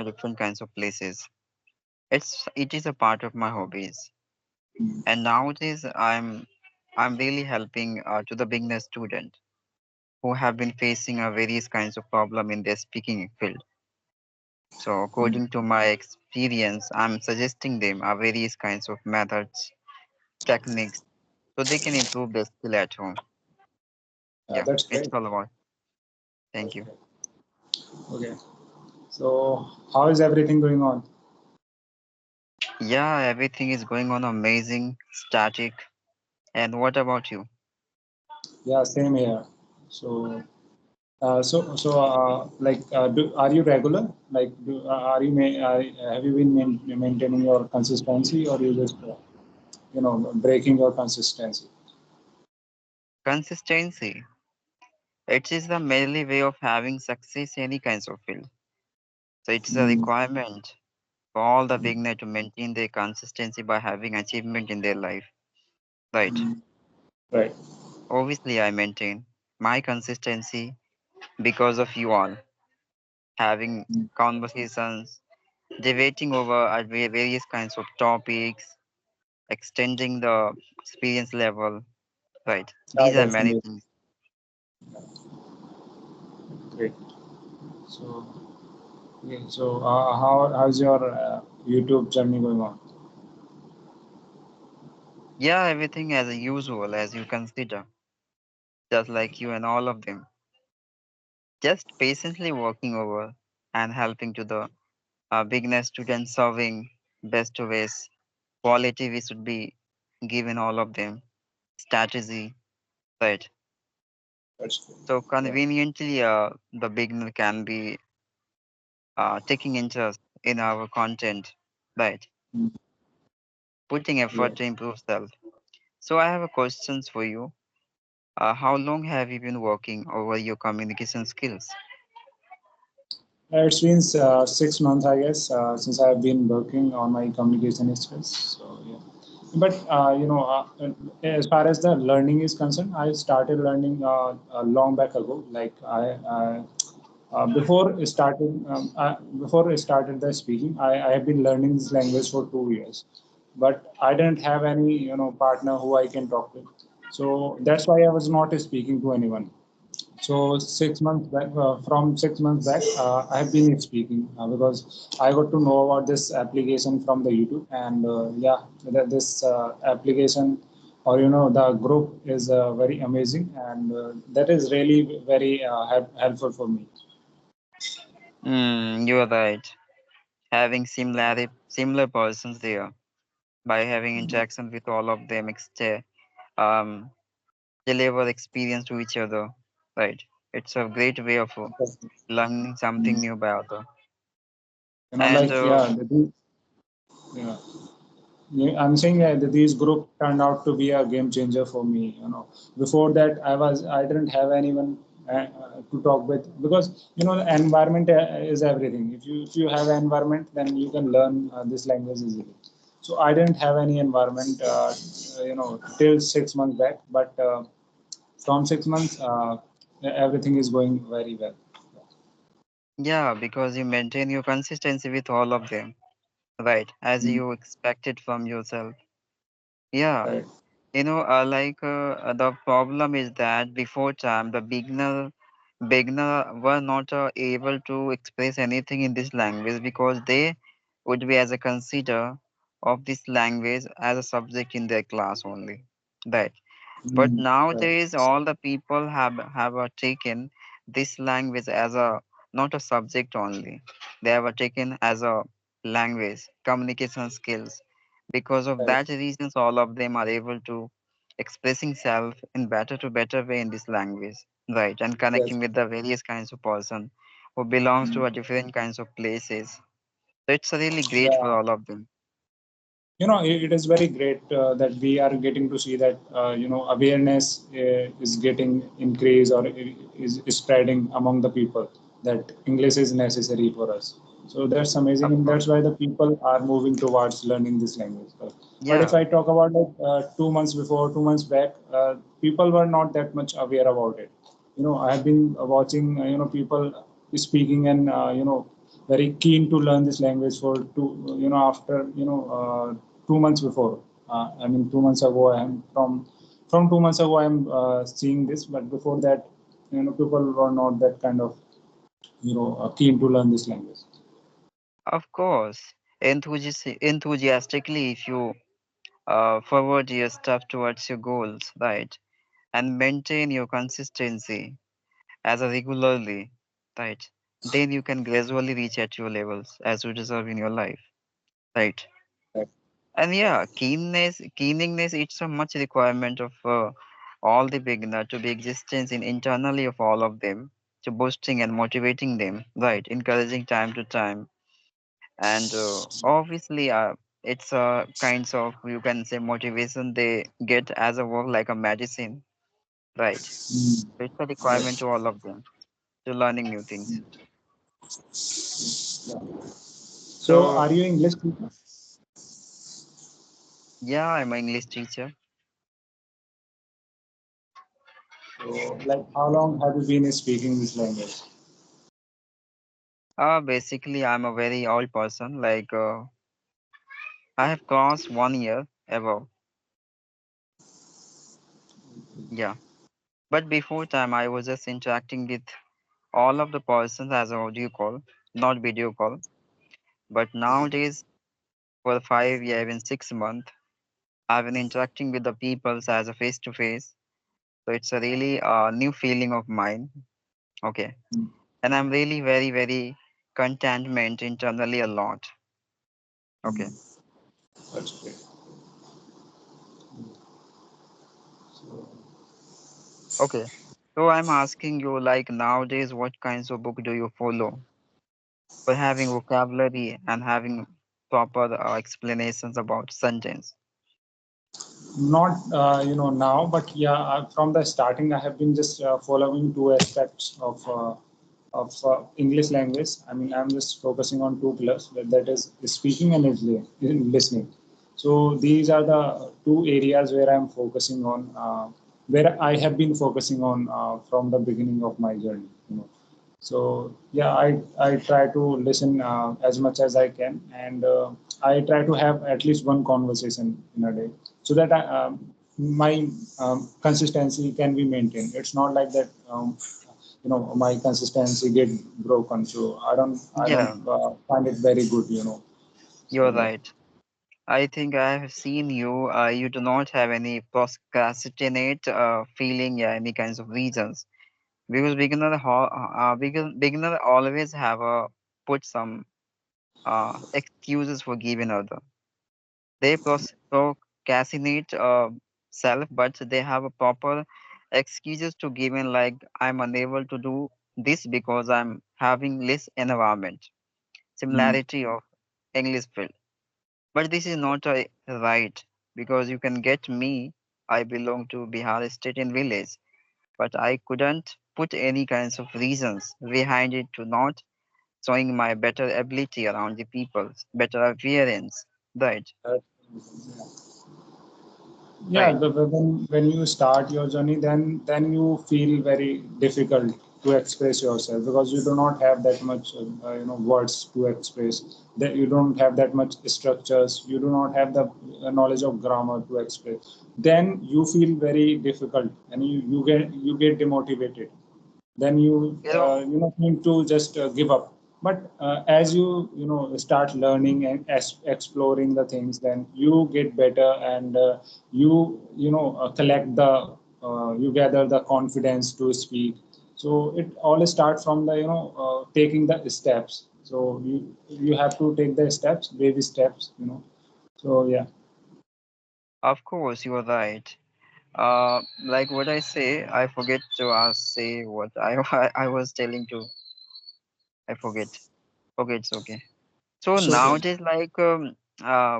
different kinds of places. It is a part of my hobbies. And nowadays I'm really helping to the beginner student who have been facing various kinds of problem in their speaking field. So according to my experience, I'm suggesting them various kinds of methods, techniques, so they can improve their skill at home. Yeah, That's it's great. all about. Thank That's you. great. Okay. So, how is everything going on? Yeah, everything is going on amazing, static. And what about you? Yeah, same here. So, like, are you regular? Like, are you have you been maintaining your consistency, or you just, breaking your consistency? Consistency. It is the mainly way of having success in any kinds of field. So it's a Mm, requirement for all the beginner to maintain their consistency by having achievement in their life. Right. mm, right. Obviously, I maintain my consistency because of you all having Mm, conversations, debating over various kinds of topics, extending the experience level. Right. yeah, These are that's many amazing. things. Great. So, yeah, so how's your YouTube journey going on? Yeah, everything as usual as you consider, just like you and all of them. Just patiently working over and helping to the beginner students serving best ways. Quality we should be given all of them. Strategy, right? That's good. So Yeah. conveniently, the beginner can be taking interest in our content, right? Mm, Putting yeah. effort to improve self. So I have a questions for you. How long have you been working over your communication skills? It's been 6 months, I guess, since I've been working on my communication skills. So yeah, but as far as the learning is concerned, I started learning long back ago. Like before I started the speaking, I have been learning this language for 2 years, but I didn't have any partner who I can talk with. So that's why I was not speaking to anyone. So 6 months back, from 6 months back, I have been speaking because I got to know about this application from the YouTube, and yeah, this application or the group is very amazing, and that is really very helpful for me. You're right. Having similar persons there by having interaction with all of them, um, deliver experience to each other, right? It's a great way of learning something new by other. And Like yeah, yeah. Yeah, I'm saying that these group turned out to be a game changer for me. Before that, I didn't have anyone to talk with because the environment is everything. If you have an environment, then you can learn this language easily. So I didn't have any environment, till 6 months back. But from 6 months, everything is going very well. yeah, because you maintain your consistency with all of them, right? As Mm, you expected from yourself. Yeah, right. the problem is that before time the beginner were not able to express anything in this language because they would be as a consider of this language as a subject in their class only, right? But Mm, right. nowadays all the people have taken this language as a not a subject only. They have taken as a language, communication skills. Because of Right. that reasons, all of them are able to expressing self in better to better way in this language, right? And Yes. connecting with the various kinds of person who belongs to a Mm. different kinds of places. So it's really great for Yeah. all of them. It is very great that we are getting to see that awareness is getting increased or is spreading among the people that English is necessary for us. So that's amazing, Of and course. that's why the people are moving towards learning this language. But if Yeah. I talk about it, 2 months before, 2 months back, people were not that much aware about it. I have been watching people speaking and very keen to learn this language for two, after 2 months before. I mean, 2 months ago, I am from 2 months ago, I am seeing this, but before that, people were not that kind of, keen to learn this language. Of course, enthusiastically, if you forward your stuff towards your goals, right, and maintain your consistency as a regularly, right, then you can gradually reach at your levels as you deserve in your life, right. Right. And yeah, keeningness, it's a much requirement of all the beginner to be existence in internally of all of them, to boosting and motivating them, right, encouraging time to time. And obviously it's kinds of, you can say, motivation they get as a work like a medicine, right. Mm. So it's a requirement Yes. to all of them to learning new things. Yeah. So, So are you English speaker? yeah, I'm an English teacher. So, like, how long have you been speaking this language? Basically I'm a very old person, like I have crossed 1 year above. Yeah, but before time I was just interacting with all of the persons as an audio call, not video call. But nowadays, for 5 years, even 6 months, I've been interacting with the peoples as a face to face. So it's a really new feeling of mine. Okay. Mm. And I'm really very, very contentment internally a lot. Okay. That's great. So, Okay. So I'm asking you, like, nowadays, what kinds of book do you follow for having vocabulary and having proper explanations about sentence? not now, but yeah, from the starting, I have been just following two aspects of English language. I mean, I'm just focusing on two pillars, that is speaking and listening. So these are the two areas where I'm focusing on, where I have been focusing on from the beginning of my journey. So yeah, I try to listen as much as I can, and I try to have at least one conversation in a day, so that my consistency can be maintained. It's not like that. My consistency get broken, so I don't Yeah, find it very good. you're So yeah. right. I think I have seen you. You do not have any procrastinate feeling, yeah, any kinds of reasons. Because beginner always have a put some excuses for giving other. They procrastinate self, but they have a proper excuses to give in, like I'm unable to do this because I'm having less environment. Mm. Similarity of English field. But this is not a right, because you can get me. I belong to Bihar state in village, but I couldn't put any kinds of reasons behind it to not showing my better ability around the people, better appearance. Right, Uh, yeah, right. when you start your journey, then you feel very difficult to express yourself, because you do not have that much words to express, that you don't have that much structures, you do not have the knowledge of grammar to express, then you feel very difficult, and you get demotivated, then You know, need to just give up. But as you start learning and exploring the things, then you get better, and collect the you gather the confidence to speak. So it all starts from the taking the steps. So you have to take the steps, baby steps. So yeah. of course, you are right. Like what I say, I forget to ask, say what I I was telling to. I forget. Okay, it's okay. So So okay. nowadays, like,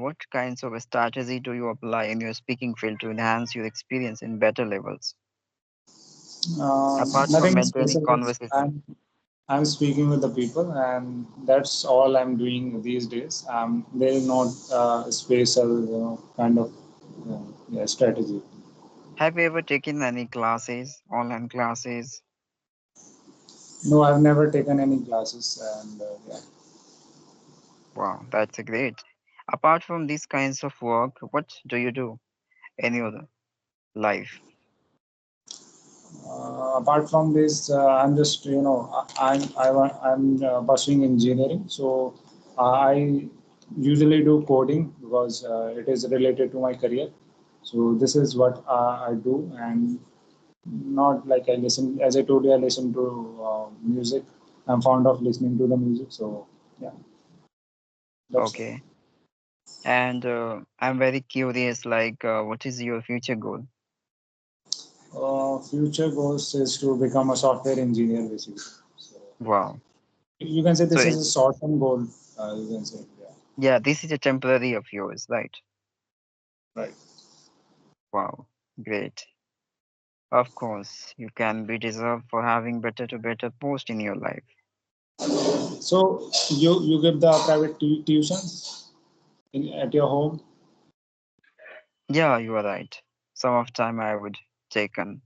what kinds of strategy do you apply in your speaking field to enhance your experience in better levels, apart from Nothing maintaining special. conversation? I'm speaking with the people, and that's all I'm doing these days. There is not special, kind of yeah, strategy. Have you ever taken any classes, online classes? No, I've never taken any classes, and yeah. Wow, that's a great. Apart from these kinds of work, what do you do in your life? Apart from this, I'm just I'm pursuing engineering. So I usually do coding because it is related to my career. So this is what I do, and not like I listen. As I told you, I listen to music. I'm fond of listening to the music. So yeah, that's all. Okay. And I'm very curious, like, what is your future goal? Future goals is to become a software engineer, basically. So Wow. you can say So, this is a short-term goal. You can say, yeah, yeah, this is a temporary of yours, right? right. Wow. Great. Of course, you can be deserved for having better to better post in your life. So you give the private tuitions at your home. Yeah, you are right. Some of time I would take on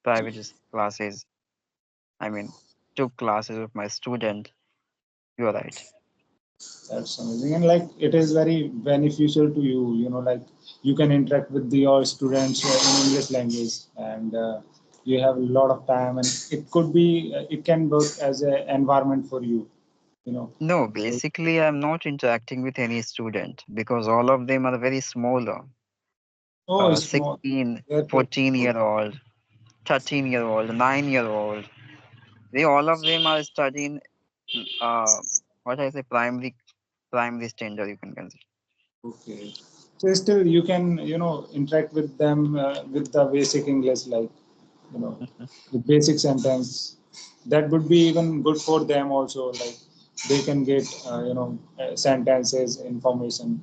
private classes. I mean, took classes with my student. You are right. That's amazing, and like it is very beneficial to you. You know, like you can interact with your students in English language, and you have a lot of time, and it could be it can work as an environment for you. You know, No, so basically, I'm not interacting with any student because all of them are very smaller. oh, it's more. 16, They're very 14 good. year old, 13-year old, 9-year old. They all of them are studying what I say primary standard you can consider. Okay. So still you can, interact with them with the basic English, like, you know, the basic sentence. That would be even good for them also. Like they can get, sentences, information.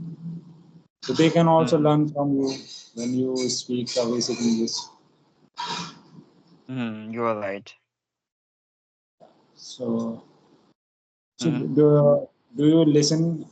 So they can also Mm, learn from you when you speak the basic English. you are right. So, so Hmm. do you listen?